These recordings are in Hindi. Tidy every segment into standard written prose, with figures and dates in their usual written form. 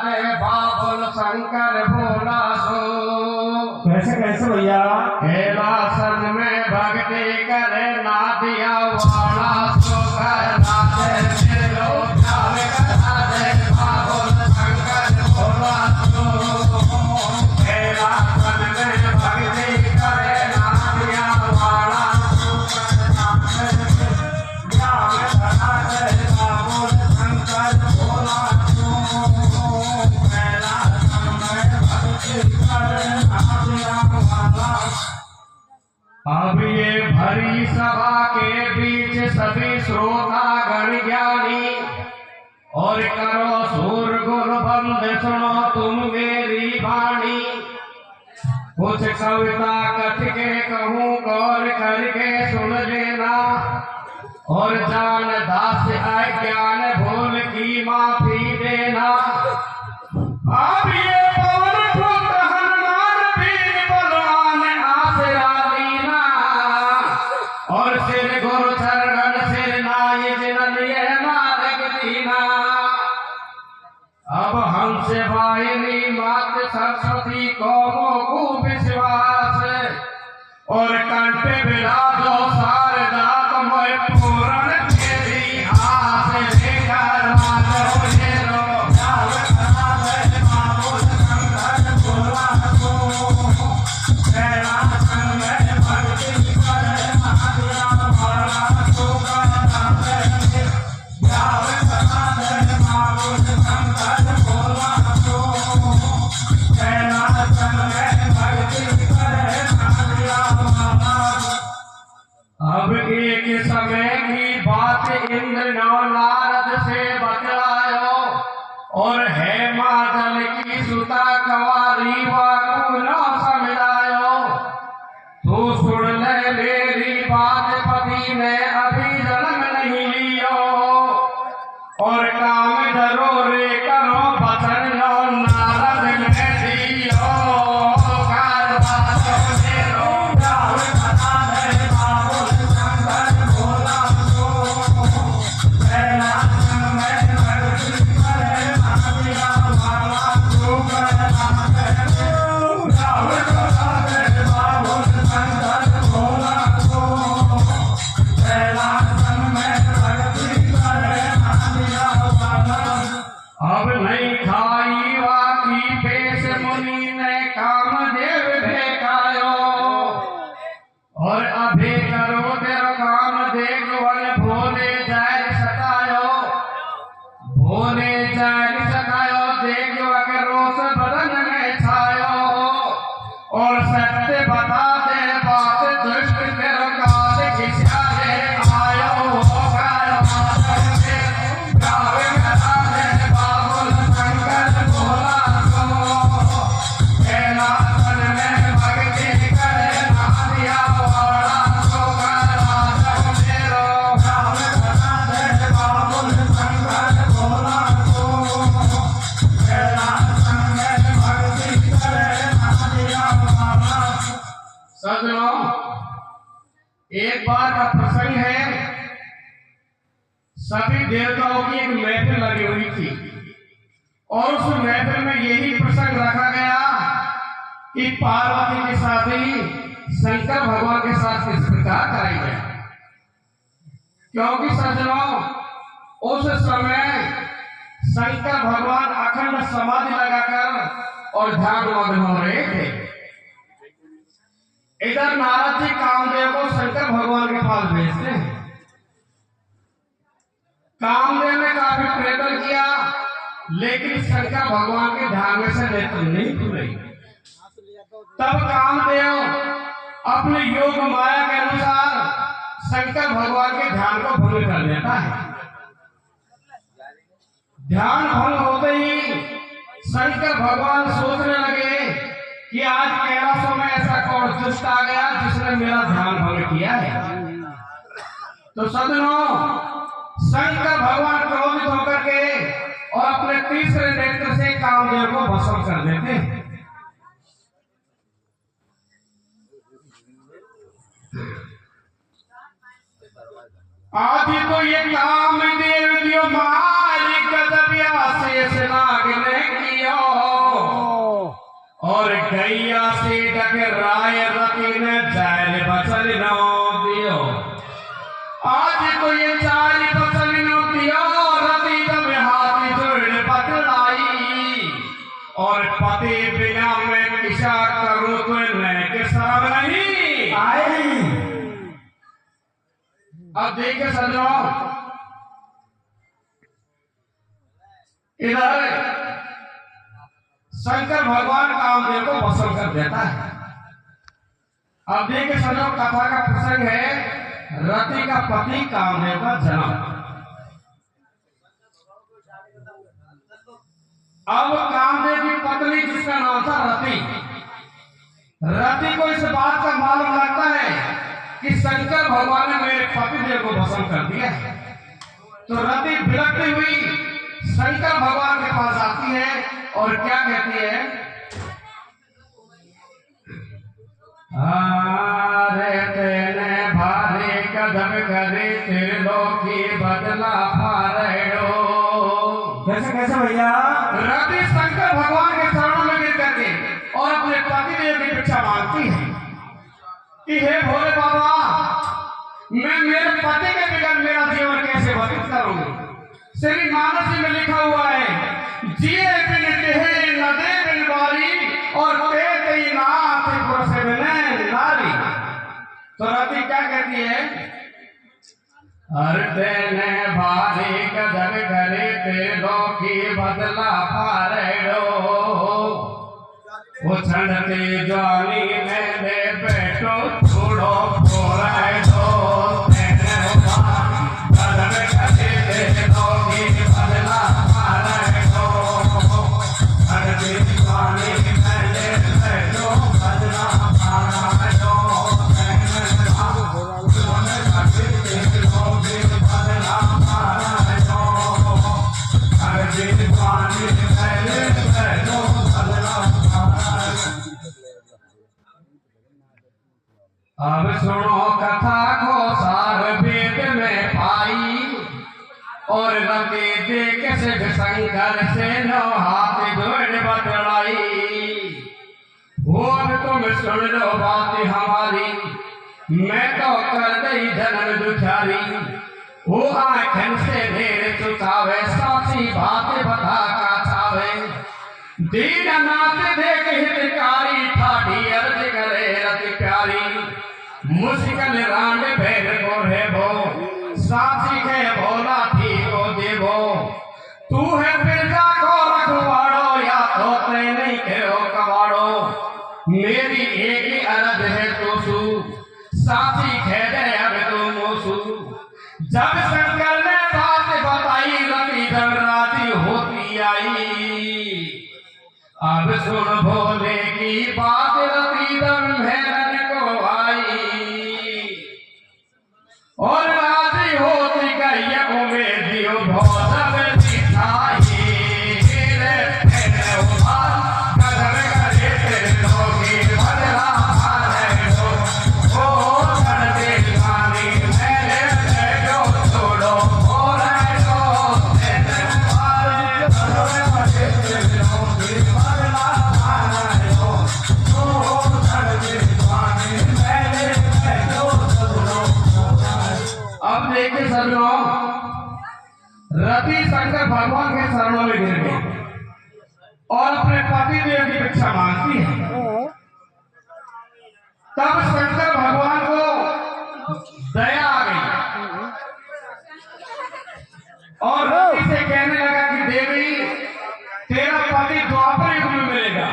राधे बाबुल शंकर भोला सो। कैसे कैसे भैया? कैलासन में भक्ति करे नादिया वाला सो राधे मेलो प्यार राधे बाबुल शंकर भोला सो। कैलासन में भक्ति करे नादिया वाला सो राधे बाबुल शंकर भोला सो। कैलासन में भक्ति करे नादिया वाला। अब ये भरी सभा के बीच सभी श्रोता गण ज्ञानी और करो सूर गुण बंद सुनो तुम मेरी वाणी। कुछ कविता कथ के कहूँ गौर करके सुन लेना और जान दास अज्ञान भूल की माफी देना। अब ये पवन पुत्र हनुमान वीर बलवान आसरा दीना और सिर गुरु चरण सिर नाय जिनन ये मार्ग दीना। अब हमसे वाहिनी मात सरस्वती कौमों को विश्वास और कंठ विराजो शारदा तुम्हें पूर्ण तेरी आस लेकर माधव हेरो राधे बाबुल शंकर भोला सो। कैलासन में भक्ति करे नादिया वाला सो राधे बाबुल शंकर भोला सो। कैलासन में भक्ति करे नादिया वाला। अब एक समय की बात इंद्र नौ नारद से बतलायो और हेमा दल की सुता कवारी वाकु न समझायो। तू सुन ले मेरी बात पति ने अभी जन्म नहीं लियो और काम धरो रे करो बचन लो नारद ने दियो। अब नहीं खाई वाकी पेश मुनि ने कामदेव भेकायो और अभी करो तेरो काम देख वन भोले जाय सतायो। भोले जाय सतायो देख वक रोष बदन में छायो और सत्य बता दे बात दुष्ट तेरो काल खिसियारे आयो। सज्जनों, एक बार का प्रसंग है। सभी देवताओं की एक महफिल लगी हुई थी और उस महफिल में यही प्रसंग रखा गया कि पार्वती के साथ ही शंकर भगवान के साथ किस प्रकार कराई जाए। क्योंकि सज्जनों उस समय शंकर भगवान अखंड समाधि लगाकर और ध्यान मग्न हो रहे थे। इधर नारद जी कामदेव को शंकर भगवान के पास भेजते हैं। कामदेव ने काफी प्रयत्न किया लेकिन शंकर भगवान के ध्यान में से नेत्र नहीं खुले। तब कामदेव अपने योग माया के अनुसार शंकर भगवान के ध्यान को भंग कर देता है। ध्यान भंग होते ही शंकर भगवान सोचने लगे कि आज कैलाशों में ऐसा कौन दुष्ट आ गया जिसने मेरा ध्यान भंग किया है। तो सज्जनों, शंकर भगवान क्रोधित होकर के और अपने तीसरे नेत्र से कामदेव को भस्म कर देते हैं। आदि तो ये कामदेव दियो मालिक दबिया शेष नाग ने किया। और गैया से टकराए रति ने जैल बचल न दियो। आज तो ये चाल बचल न दियो, रति तब हाथी जोड़ पकड़ाई। और पति बिना मैं किसा करूं तो मैं के शर्म नहीं आई। अब देखिए सजनों, इधर शंकर भगवान कामदेव को वसन कर देता है। अब देखिए सजनों, कथा का प्रसंग है रति का पति कामदेव का जन्म। अब कामदेव की पत्नी जिसका नाम था रति, रति को इस बात का मालूम लगता है कि शंकर भगवान ने मेरे पतिदेव को भस्म कर दिया है। तो रति बिलखती हुई शंकर भगवान के पास आती है और क्या कहती है, अरे तेने भारी कदम करे त्रिलोकी बदला फारेड़ो। कैसे कैसे भैया? रति शंकर भगवान के चरणों में गिर करके और अपने पतिदेव की भिक्षा मांगती है कि हे भोले बाबा, मैं मेरे पति के बिना मेरा जीवन कैसे व्यतीत करूंगी। श्री मानस में लिखा हुआ है, जिए बिन टेहे नदे बिन बारी और ते कई नाथ पुरुष बिन नारी। तो रति क्या कहती है, हरते ने भारी कदम करे त्रिलोकी बदला फारेड़ो। उछड़ते जानी मैंने बैठो छोड़ो फोड़ो। तेने कदम करे त्रिलोकी बदला फारेड़ो। उछड़ते जानी मैंने बैठो बदला फारेड़ो। अब सुनो कथा को सार वेद में पाई। और रति देख से शंकर से नो हाथ जोड़ बदलाई। वो अब तुम सुन लो बात हमारी, मैं तो कर गई जन्म दुचारी। वो आंखन से ढेर चुकावे, साची बात बता का छावे। दीननाथ देख हितकारी, ठाठी अर्ज करे रति प्यारी। मुश्किल रांड भेद को है भो, साची के भोला ठीक को देवो। तू है बिरजा को रखवाड़ो, या तो ते नहीं कहो कबाड़ो। मेरी एक ही अरज है तो सू, साची कह दे अब तो मोसू। जब शंकर ने बात बताई, रति जब राजी होती आई। अब सुन भोले की बात, रति दम भैरन को आई। और राजी होती गई उम्मीद दियो भोजन दिखाई। कदम करे त्रिलोकी बदला फारेड़ो। ओ छड़ते जानी मैंने बैठो छोड़ो फोड़ो। तेने भारी कदम करे त्रिलोकी बदला फारेड़ो। ओ छड़ते जानी मैंने बैठो छोड़ो। अब देखिए सजनों, रति शंकर भगवान के चरणों में गिर गई और अपने पति देव की भिक्षा मांगती है। तब शंकर भगवान को दया आ गई और रति से कहने लगा कि देवी, तेरा पति द्वापर युग में मिलेगा।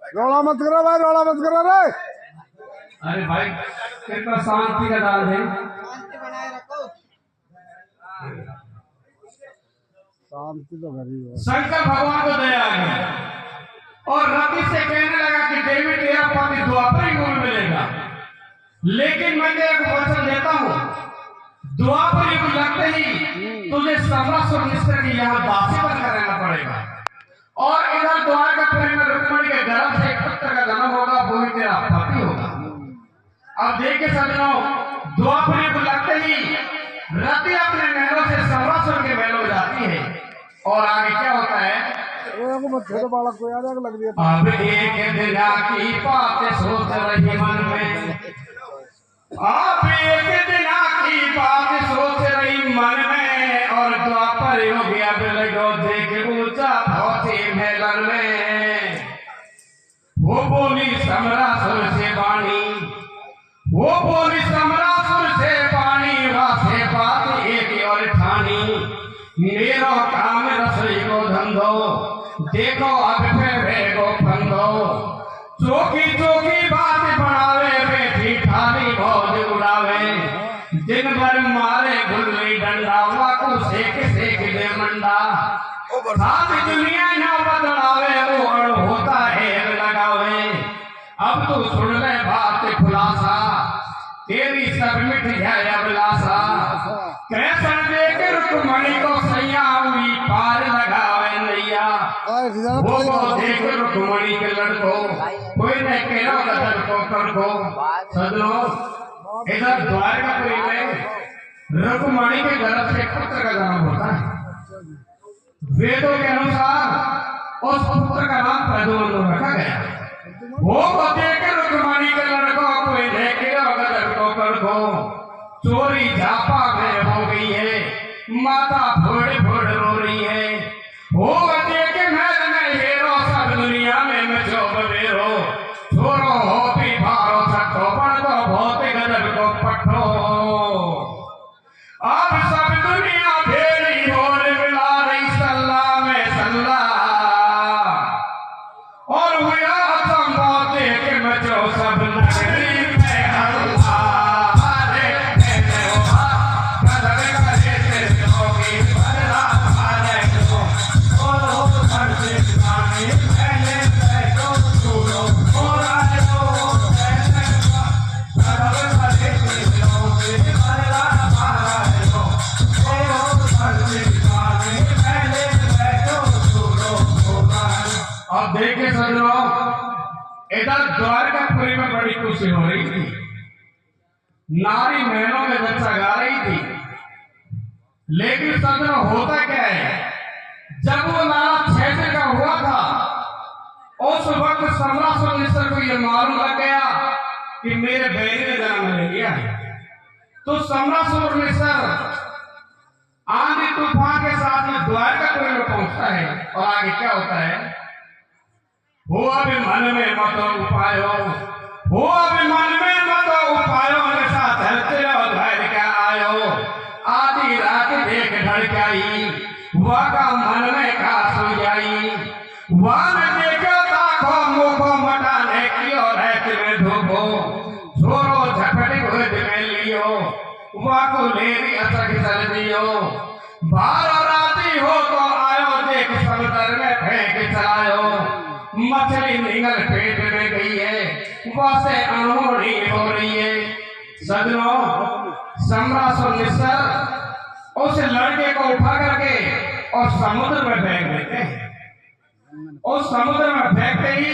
रोला मत करो भाई, रोला मत करो रे। अरे भाई, कृपया शांति का दान है। शांति बनाए रखो। शांति तो भरी है। शंकर भगवान को दया आ गई और रति से कहने लगा कि देवी, तेरा पति द्वापर युग में मिलेगा, लेकिन मैं तेरे को वचन देता हूँ, द्वापर युग लगते ही तुझे सर्वासुर मिश्र की यहाँ दासी बनकर रहना पड़ेगा। और इधर द्वारकापुरी में रुक्मणी के गर्भ से एक पुत्र का जन्म होगा, वो ही तेरा पति होगा। अब देखिए सजनों, द्वापर युग लगते ही रति अपने महलों से सर्वासुर के महलों में जाती है और आगे क्या होता है, को मत छोटे बालक को यार लग रही है। अब एक दिन की बात सोच रही मन में, अब एक दिन की बात सोच रही मन में, और द्वापर योग अब लगो देख ऊंचा पहुंचे मेलन में। वो बोली समरासुर से वाणी, वो बोली समरासुर से वाणी, वासे बात एक और ठानी। मेरो काम रसोई को धंधो, देखो अब पे वेगो फंदो। चोकी चोकी बात बढ़ावे, बैठी थाली भौज उड़ावे। दिन भर मारे गुल्ली डंडा, वाकू सेक सेक दे मंडा। साथ दुनिया ना बदलावे, वो अड़ होता है लगावे। अब तू सुन ले बात खुलासा, तेरी सब मिट जाए अभिलाषा। कैसन देख रुक्मणी को सैया हुई, पार लगावे नैया। वो देख रुक्मणी के लड़को, कोई न केरो गदर को करको। सजनो इधर द्वारकापुरी में रुक्मणी के गर्भ से पुत्र का जन्म होता है। वेदों के अनुसार उस पुत्र का नाम प्रद्युम्न रखा गया। वो देख रुक्मणी के लड़को, कोई न केरो गदर को करको। चोरी झापा में हो गई है, माता फोड़ फोड़ रो रही है। वो देख महल में हेरो, सब दुनिया में मचो बबेरो। छोरो हो भी भारो सट्टो, पढ़ दो बहुत गदर को पट्टो। अब सब दुनिया भेड़ी बोल मिला रही सल्ला में सल्ला, और हुआ असंभव देख मचो सब नगरी में हल्ला। अब देखे सजनो, इधर द्वारकापुरी में बड़ी खुशी हो रही थी। नारी महलों में जलसा गा रही थी। लेकिन सजनो होता क्या है, जब वो नारा 6 दिन का हुआ था, उस वक्त समरासुर निस्तर को यह मालूम लग गया कि मेरे बहन ने जन्म ले लिया है। तो समरासुर निस्तर आंधी तूफान के साथ में द्वारकापुरी में पहुंचता है। और आगे क्या होता है, हो अभी मन में मत उपायो, हो अभी मन में मत उपायो, नशा धरते रहो धैर्य क्या आयो। आधी रात देख ढड़काई, वह का मन में का सो जाई। वह न देखो ताको मुखो मटाने की, और रात में धोखो छोरो झपट गोद में लियो। वह को लेरी असक चल दियो, बार राती हो तो आयो, देख समुद्र में फेंक चलायो। मछली निगल पेट में गई है, वैसे अनहोनी हो रही है। सजनो समरासुर निस्तर उस लड़के को उठा करके और समुद्र में फेंक देते हैं। उस समुद्र में फेंकते ही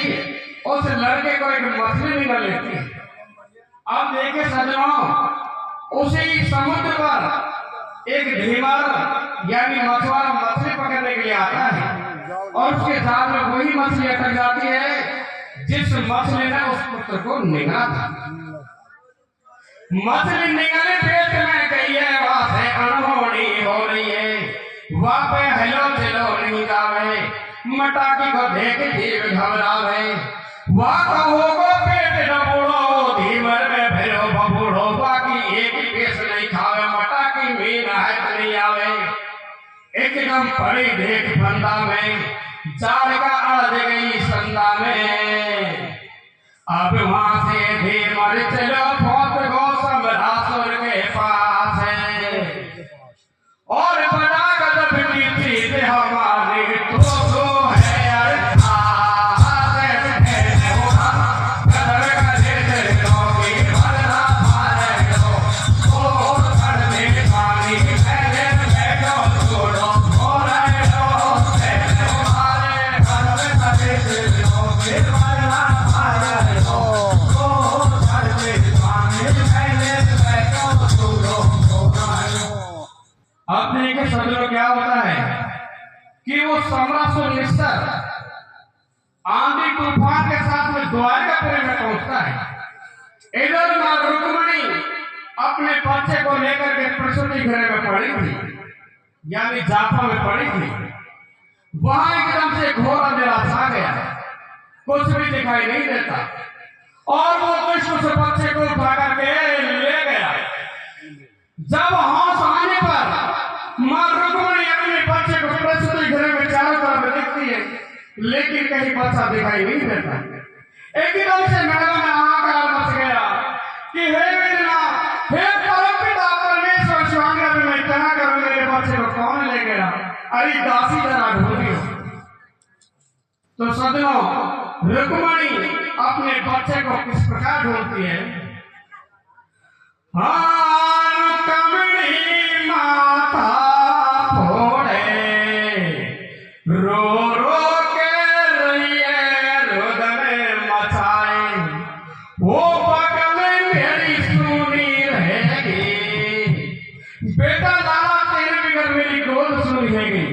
उस लड़के को एक मछली निकल लेती है। अब देखे सजनो, उसी समुद्र पर एक ढीमर यानी मछुआरा मछली पकड़ने के लिए आता है, और उसके साथ में वही मछली अटक जाती है जिस मछली ने उस पुत्र को निगला था। मछली निगले पेट में गई है, वहां से अनहोनी हो रही है। वहां पे हेलो चलो नहीं जावे, मटाकी को देख जीव घबरावे। वहां कहो को पेट न बूढ़ो, धीमर में भेरो बबूढ़ो। बाकी एक ही पेश नहीं खावे, मटाकी मीन है नहीं आवे। एकदम पड़ी देख फंदा में, जाड़ का अड़ गई संदा में। अब वहां से धीमर चलो पहुंच गो समरासुर के पास है, और बड़ा गजब की चीज हमारी तो है कि वो 1669 आंधी तूफान के साथ में द्वारकापुरी में पहुंचता है। इधर मां रुक्मणी अपने बच्चे को लेकर के प्रसूति गृह में पड़ी थी, यानी जाफा में पड़ी थी। वहां एकदम से घोर अंधेरा छा गया, कुछ भी दिखाई नहीं देता, और वो दुष्ट उस बच्चे को उठा करके ले गया। जब होश आने पर मां रुक्मणी अपने बच्चे को प्रसूति गृह में चारों तरफ देखती है, लेकिन कहीं बच्चा दिखाई नहीं देता। एकदम से मैदान में हाहाकार मच गया कि हे विद्या, हे परमपिता परमेश्वर स्वामी, अभी मैं क्या करूं, मेरे बच्चे को कौन ले गया? अरे दासी जरा ढूंढियो। तो सदनों, रुक्मणी अपने बच्चे को किस प्रकार ढूंढती है? रुक्मणी माथा फोड़े, रो रो के रहिए रुदन मचाए, वो बगल मेरी सुनी रहेगी। बेटा लाला तेरे बिगर मेरी गोद सुनी रहेगी,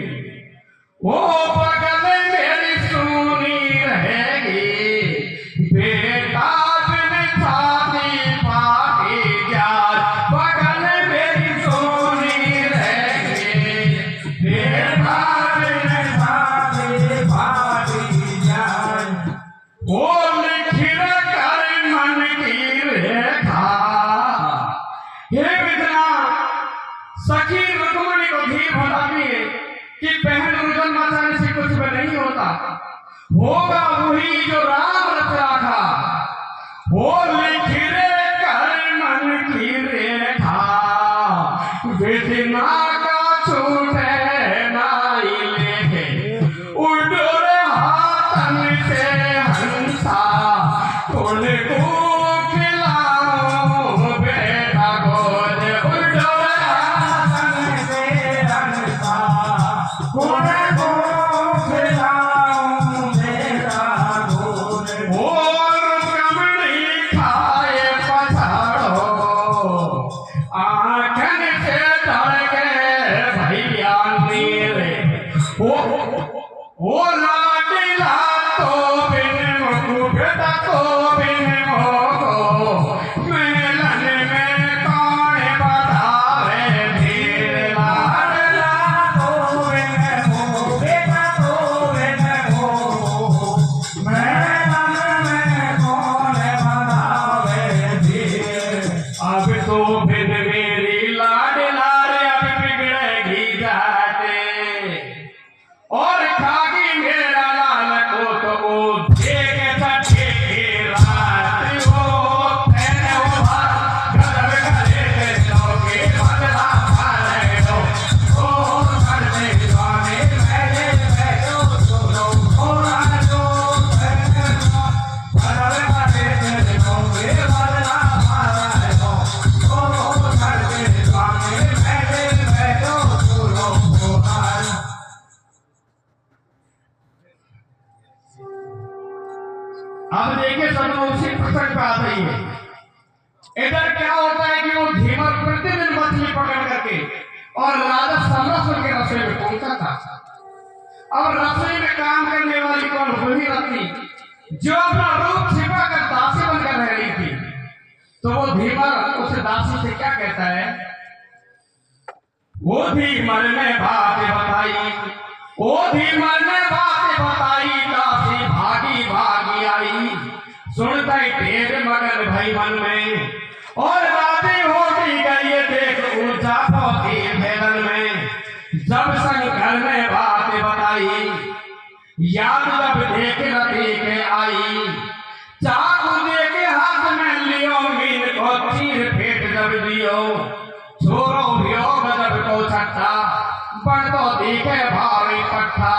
वो बगल मेरी सुनी रहेगी। बेटा बिन छाती फाटी जाए, बगल मेरी सुनी रहेगी। बेटा बिन छाती फाटी जाए, वो लिखिर कर मन की रेखा। हे विद्या, सखी रुक्मणी को धीर बताती है कि बहन रुदन मचाने से कुछ भी नहीं होता, होगा वही जो राम रच रखा। वो लिखिरे कर मन की रेखा, विधिना का छूटे नाई लेके, उड़ोरे हाथन से हंसा, उनको खिलाओ बेटा गोद, उड़ोरे हाथन से हंसा, उनको खिलाओ बेटा गोद। और रुक्मणी खाए पछाड़ो, आंखन से डर गए भैया मेरे। ओ लाडला तो बिन मोको, बेटा तो बिन मोको, मिलन में कौन बतावे धीर। लाडला तो बिन मोको, बेटा तो बिन मोको, मिलन में कौन बतावे धीर। अब तो बिन मेरी लाडला रे, अब बिगड़ेगी जाते, और खागी मेरा लाल को तो वो देख सके की रात। वो तेरे वो भार गदर करे लोगे बदला पाले दो, ओ करने स्वामी मेरे बैठो सुनो, ओ राजो गदर करे लोगे बदला पाले दो, ओ करने स्वामी मेरे बैठो सुनो, ओ राजो। अब देखिए सदनों, उसी प्रसंग पे आ रही है। इधर क्या होता है कि वो धीमर प्रतिदिन मछली पकड़ करके और राजा समरसुर के रसोई में पहुंचा था। अब रसोई में काम करने वाली कौन? वही रत्नी जो अपना रूप छिपा कर दासी बनकर रह रही थी। तो वो धीमर उस दासी से क्या कहता है? वो धीमर ने बात बताई, वो धीमर ने बात बताई, दासी भागी भागी आई। सुनता ही ढेर मगन भई मन में, और राती होती गई देख ऊंचा पहुंची भेदन में। जब शंकर ने बात बताई, याद जब देख रती के आई। चाकू दे के हाथ में लियो, मीन को चीर फेंट जब दियो। छोरो योग जब को छट्टा, बड़ तो दिखे भारी पट्टा।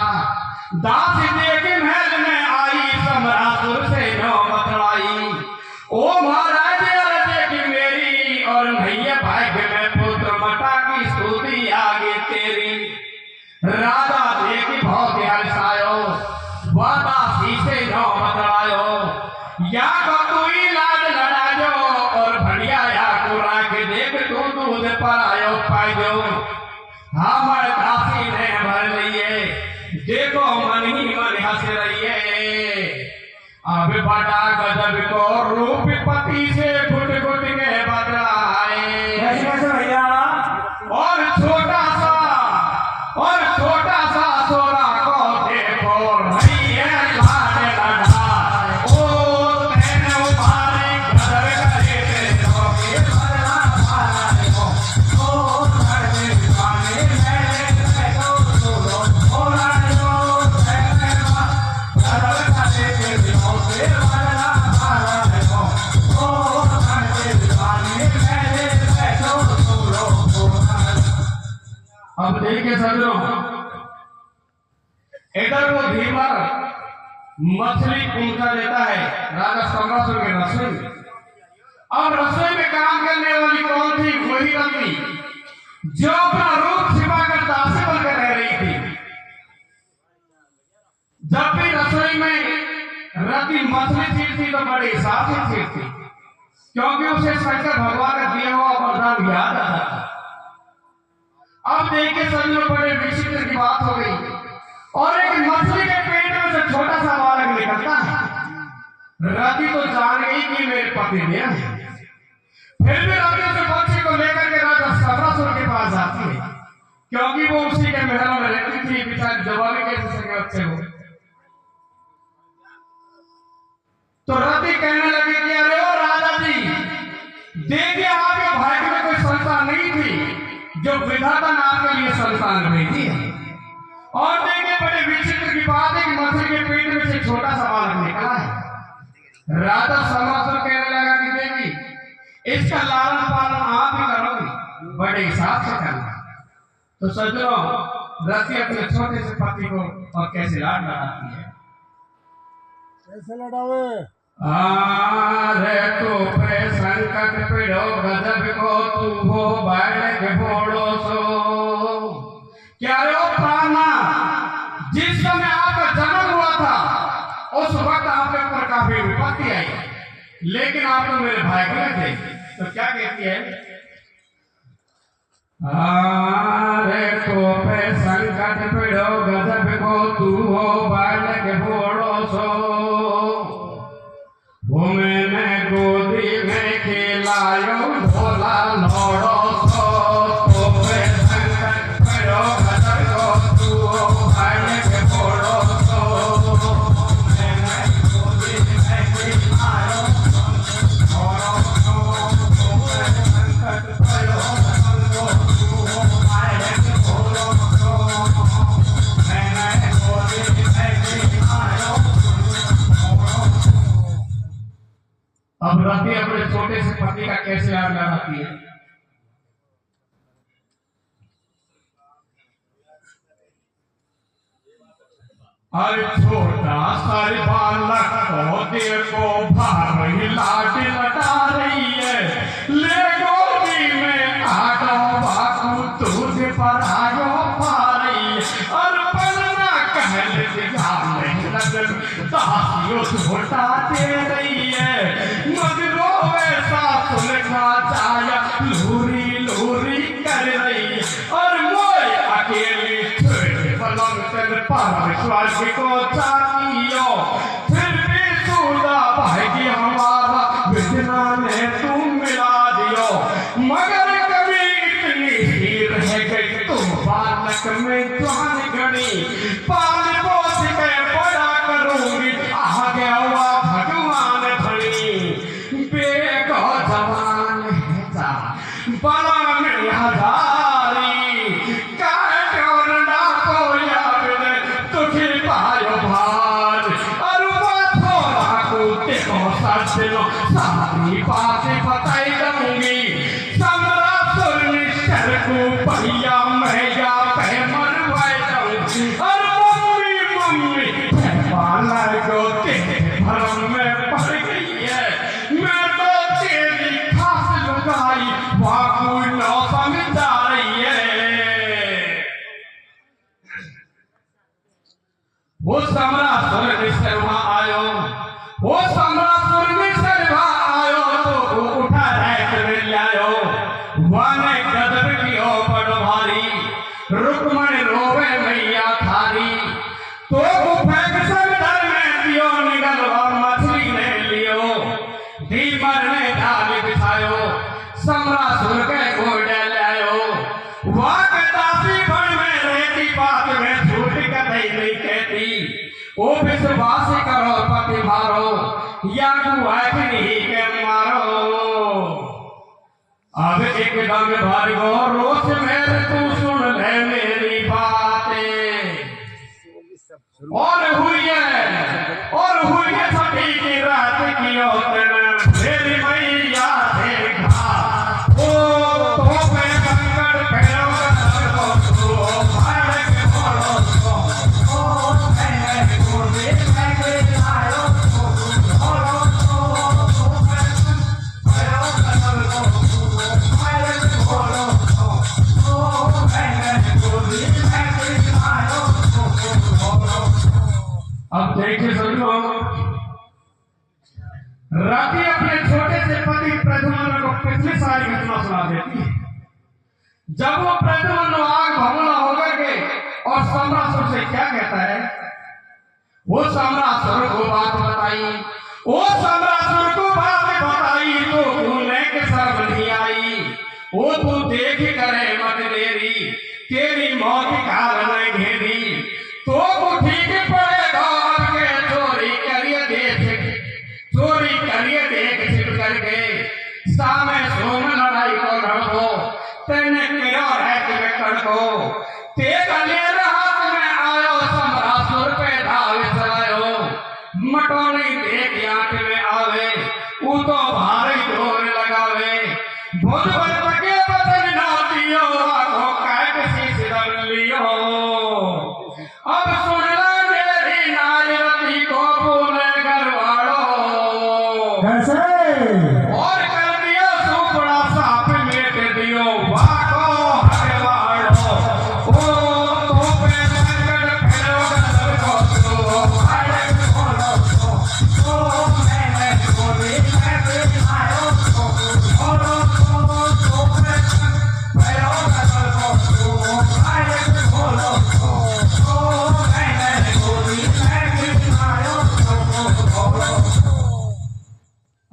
दास देख महल में आई, समरासुर से नो बतलाई। ओ महाराज देख मेरी, और भैया भाग्य में पुत्र मटा की स्तुति आगे तेरी। राजा देख बहुत हर्षायो, दासी से नो बतलायो। या को तू ही लाज लड़ायो, और भड़िया या को राख देख तू दूध पर आयो पायो। हमर दासी ने भर लिए देखो मन ही मन हंस रही है। अब बड़ा गजब को रूप पति से घुट घुट के बदलाए। कैसे भैया? और छोटा सा सोरा को देखो भैया लाड लड़ाए। ओ तेने उतारे गदर करे तेरो के बदला पाए हो। ओ धरने पाने मेरे तो सोलो ओ राजो तेने गदर करे तेरो के बदला पाए हो। ओ धरने पाने मेरे तो सोलो ओ राजो। अब देखिए सजनों, इधर वो धीवर मछली पूंछा देता है राजा सम्रासुर के रसोई में। और रसोई में काम करने वाली कौन थी? वही रति जो अपना रूप छिपाकर दासी बनकर रह रही थी। जब भी रसोई में रति मछली चीरती तो बड़े हिसाब से चीरती, क्योंकि उसे शंकर भगवान का दिया हुआ वरदान याद आता था। अब देखिए सजनों, बड़े विचित्र की बात हो गई। और एक मछली के पेट में से छोटा सा बालक निकलता है। रति तो जान गई कि मेरे पति ने है। फिर भी रति उस बच्चे को लेकर के राजा सम्रासुर के पास जाती है, क्योंकि वो उसी के महल में रहती थी। बेचारी जवानी कैसे सके बच्चे को। तो रति कहने लगी कि अरे ओ राजा जी, देखिए आपके भाग्य में कोई संतान नहीं थी जो विधाता ने आपके लिए संतान भेजी है। और देखिए बड़े विचित्र की बात है कि मछली के पेट में से छोटा सा बालक निकला है। राजा सम्रासुर कहने लगा कि देवी, इसका लालन पालन आप ही करोगी, बड़े हिसाब से करना। तो सजनों, रति अपने छोटे से पति को और कैसे लाड लगाती है। कैसे लड़ावे? आरे तो पे संकट पिड़ो गजब को तू हो बालक भोड़ो सो। क्या रे ओ प्राणा, जिस समय आपका जन्म हुआ था उस वक्त आपके ऊपर काफी विपत्ति आई, लेकिन आप तो मेरे भाई के थे। तो क्या कहती है? आरे तो पे संकट पिड़ो गजब को तू हो बालक भोड़ो सो। वो मैंने गोदी में खिलायो ढोला लौड़ो सो। तो पे संकट पिड़ो गजब को तू हो बालक भोड़ो सो। मैंने गोदी में खिलायो ढोला सो। तो पे संकट पिड़ो गजब को तू हो बालक भोड़ो सो। मैंने गोदी में खिलायो। अब रति अपने छोटे से पति का कैसे लाड लगाती है। अरे छोटा सा बालक को देखो भार ही लाड लटा रही है। ले गोदी में आटो बाकू दूध पर आयो पा रही है। और पलना कहले दिखा नहीं लगन दासियों छोटा दे रही है। मगरो ऐसा सुलखा जाया लूरी लूरी कर रही है। और मोय अकेली छोटे पलंग तन पर स्वर्ग को चाहती हो। फिर भी सूदा भाई हमारा विधना ने तुम मिला दियो। मगर कभी इतनी ही रह गई तुम बालक में जान गणी। पाल पोस के बड़ा करूंगी आगे हुआ भगवान धनी। बेको जवान है जा बड़ा में हजारी। काट और डाको याद तुझे पायो भार। और वो थोड़ा कूदे को सजनो सारी बातें बताई दूंगी। सम्रासुर निश्चर को भैया मैया पे मरवाए दूंगी। और मम्मी मम्मी वाला जो तेरे भरम में पड़ गई है। मैं तो तेरी खास लुगाई वाकू न समझा रही है। वो सम्रासुर निश्चर वहां आयो। वो सम्रासुर निश्चर वहां आयो तो उठा रैत में लायो। वाने गदर की ओ बड़ भारी रुकमण रोवे मैया थारी। सही नहीं कहती। ओ विश्वास करो पति मारो या नहीं के मारो। अब एकदम भार्गो रोष मेरे तू सुन ले मेरी बातें। और हुई है छठी की रात की औतन मेरी मैया देखा। ओ तो पे कंकड़ फेरो अब देखिए सुनो, राती अपने छोटे से पति प्रद्युम्न को पिछली सारी घटना सुना देती है। जब वो प्रद्युम्न आग भगना होकर के और सम्रासुर से क्या कहता है, वो सम्रासुर को बात बताई। वो सम्रासुर को बात बताई तो भूलने के शर्म नहीं आई। वो तू देख करे मत देरी, तेरी मौत काल में घेरी। तो ठीक पड़ेगा आपके चोरी करिए देख छिप करके सामे सोम लड़ाई को लड़ो। तेने क्यों है कि मैं कड़को तेरा लेरा हाथ में आयो सम्रासुर पे धाव चलायो। मटो नहीं देख आंख में आवे वो तो भारी जोर लगावे। भुज के बचन ना दियो आंखों काट शीश दब लियो। अब सुन ले मेरी नायरती को बोले घरवाड़ो कैसे और कर दियो सुपड़ा साप मेट दियो वाको हरवाड़ो। ओ तो पे संकट फेरो सबको तो फाड़े बोलो ओ मैं बोले मैं आयो बोलो तो पे फेरो सबको तो फाड़े बोलो।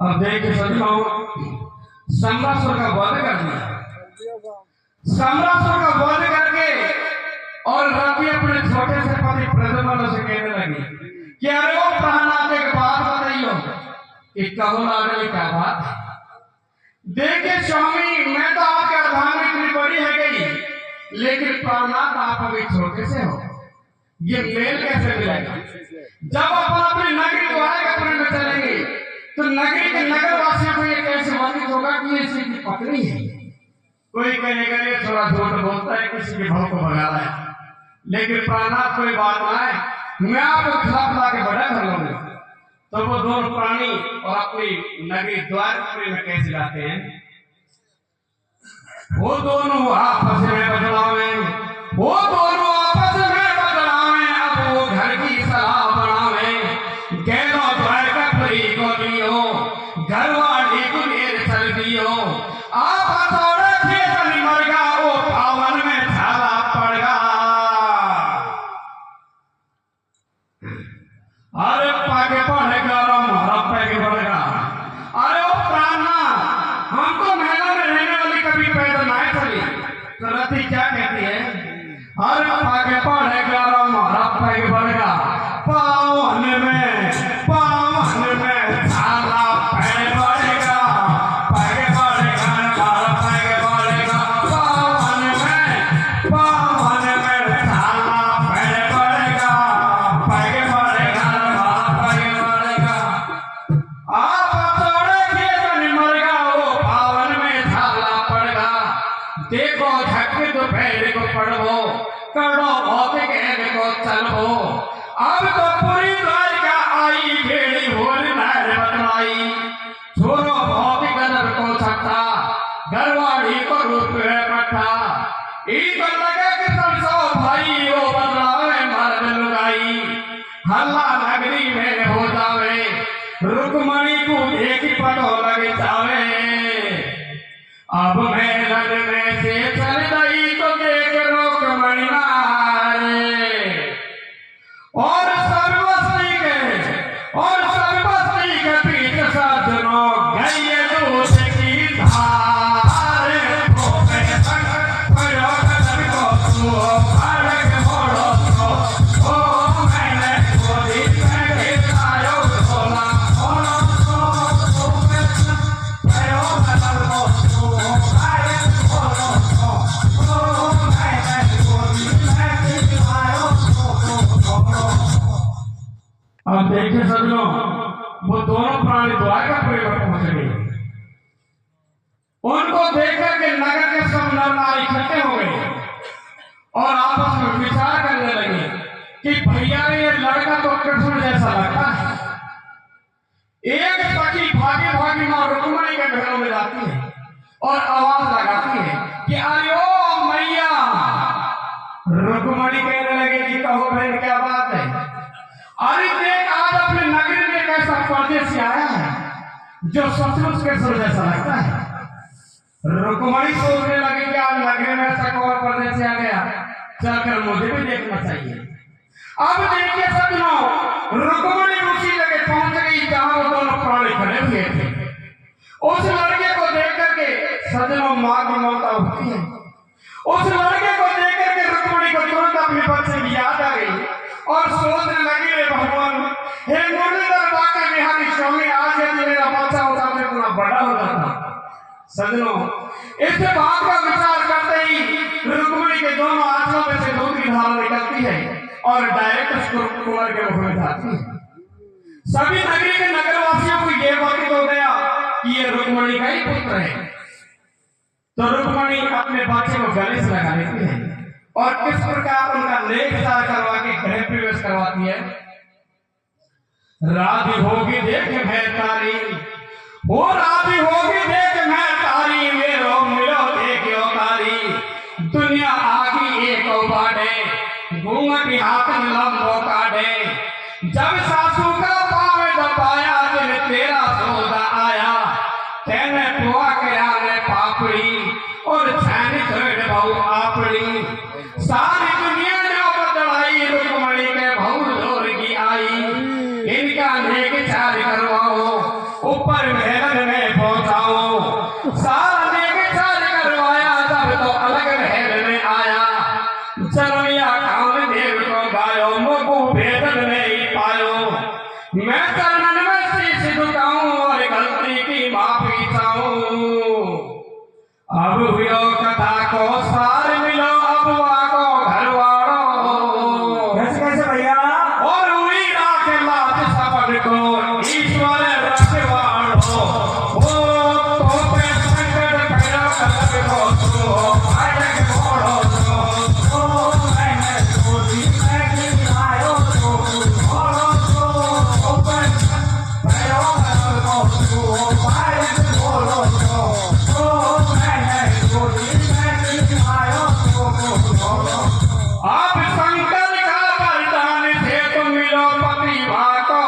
अब देखिए सजनों, सम्रासुर का वध कर दिया। सम्रासुर का वध करके और राती अपने छोटे से पति प्रद्युम्न से कहने लगी कि अरे वो प्राणनाथ एक बात बताइयो कि कहो लागल क्या बात। देखिए स्वामी, मैं तो आपके अधान में इतनी बड़ी है गई, लेकिन प्राणनाथ आप अभी छोटे से हो, ये मेल कैसे मिलेगा। जब अपन अपनी नगरी द्वारे कपड़े में चलेंगे तो नगरी के नगर वासियों को ये कैसे वादित होगा कि ये इसी की पत्नी है। कोई कहेगा ये थोड़ा झूठ बोलता है, किसी के भाव को भगा रहा है। लेकिन प्राणनाथ कोई बात ना है, मैं आपको खिलाफ ला के बड़ा कर लूंगा। तो वो दोनों प्राणी और अपनी नगरी द्वार में कैसे जाते हैं, वो दोनों आपस में बदलावे, वो दोनों आपस में बदलावे। अब वो घर की सलाह बनावे, गैलो द्वार का परी को लियो, घरवाड़ी को लेर चल दियो। आप हथौड़े खेतन मरगा, वो पावन में झाला पड़गा। अरे पागे पड़ेगा हमारा पैगे पड़ेगा। अरे वो प्राणा, हमको महलों में रहने वाली कभी पैदल ना चली। तो रति क्या कहती है, अरे पागे पड़ेगा हमारा पैगे पड़ेगा। पावन में झाला पैर पड़ेगा, पैगे पड़ेगा हमारा पैगे पड़ेगा। पावन में झाला पैर पड़ेगा, पैगे पड़ेगा हमारा पैगे पड़ेगा। आप तोड़े खेतन मरगा, वो पावन में झाला पड़ेगा। देखो झक दोपहर को पड़ो, कड़ो बहुत गहर को चलो। अब तो पूरी द्वारिका आई, भेड़ी भोर नार बदलाई। छोरो बहुत गदर को छठा, घरवाड़ी को रूप है कट्ठा। इनको लगे कि सरसों भाई वो बदलावे मर्द लुगाई। हल्ला नगरी में हो जावे, रुक्मणी को एक पटो लग जावे। अब मेलन में से चल गई तो देख रुक्मणी नारे। और सर्वस्ती के पीठ सजनों गई दूध की धार। ओ अब देखिए सज्जनों, वो दोनों प्राणी द्वारकापुरी में पहुंच गए। उनको देखकर के नगर के सब नर नारी इकट्ठे हो गए और आपस में विचार करने लगे कि भैया ये लड़का तो कृष्ण जैसा लगता है। एक सखी भागी भागी मां रुक्मणी के घरों में जाती है और आवाज लगाती है कि अरे ओ मैया। रुक्मणी कहने लगे कि कहो बहन क्या बात है। अरे देख आज अपने नगरी में कैसा परदेसी आया है जो सचमुच कृष्ण जैसा लगता है। रुक्मणी सोचने लगी कि आज नगरी में ऐसा कौन परदेसी आ गया, चलकर मुझे भी देखना चाहिए। अब देखिए सज्जनों, रुक्मणी उसी जगह पहुंच गई जहां वो दोनों प्राणी खड़े हुए थे। उस लड़के को देख करके सज्जनों मां की ममता उठती है। उस लड़के को देख करके रुक्मणी को तुरंत अपने बच्चे की याद आ गई और सोचने लगी, रे भगवान, हे मुरलीधर बाके बिहारी स्वामी, आज यदि मेरा बच्चा होता तो इतना बड़ा हो जाता। सज्जनों, इस बात का विचार करते ही रुक्मणी के दोनों आंखों में से दूध की धारा निकलती है और डायरेक्ट कुंवर के मुख में जाती है। सभी नगरी के नगरवासियों को यह बात हो गया कि ये रुक्मणी का ही पुत्र है। तो रुक्मणी अपने बच्चे को गले से लगा लेती है और किस प्रकार उनका नेक चार करवा के गृह प्रवेश करवाती है। राधी होगी देख मैं तारी, वो राधी होगी देख मैं तारी, मेरो मिलो देखो तारी। दुनिया आगी एक बाड़े, घूंघटी हाथ लंबो काढ़े। जब सासू का पाँव दबाया दिल तेरा सौदा आया। तेने पुआ के आने पापड़ी और छानी छोड़ बहु आपड़ी। सारी दुनिया ने बदलाई, रुक्मणी के बहु जोर की आई। इनका नेक चार करवाओ, ऊपर महल में पहुंचाओ। सारा नेक चार करवाया, तब तो अलग महल में आया। चरमिया काम देव को गायो, मुगु भेदन में ही पायो। मैं चरणन में शीश झुकाऊं और गलती की माफी चाहूं। अब हुयो कथा को सार मिलो, अब वाको घर वाड़ो। कैसे कैसे भैया? और हुई राख लाज सबन को ईश्वर रखवाड़ो। ओ तो पे संकट करो कलक को तो आयक मोड़ो तो। ओ मैंने सोची मैं कि आयो तो मोड़ो तो। ओ पे करो कलक को तो आयक मोड़ो तो। ओ मैंने सोची मैं कि आयो तो मोड़ो। आप शंकर का वरदान से तुम मिलो प्रतिभा को,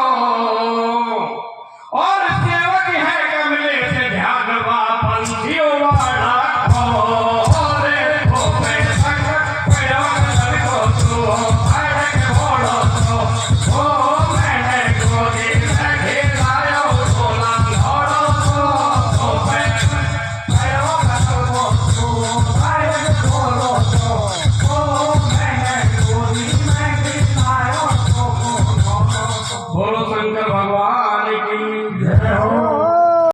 और सेवक है कमले से ध्यान पंछियों वाला को। रे भोपे संकट करो कलक को तो आयक मोड़ो तो। ओ मैंने गोदी में घेरायो सोला घोड़ो तो। भोपे करो कलक को तो आयक मोड़ो तो। ओ मैंने गोदी में घेरायो तो। बोलो शंकर भगवान की जय हो।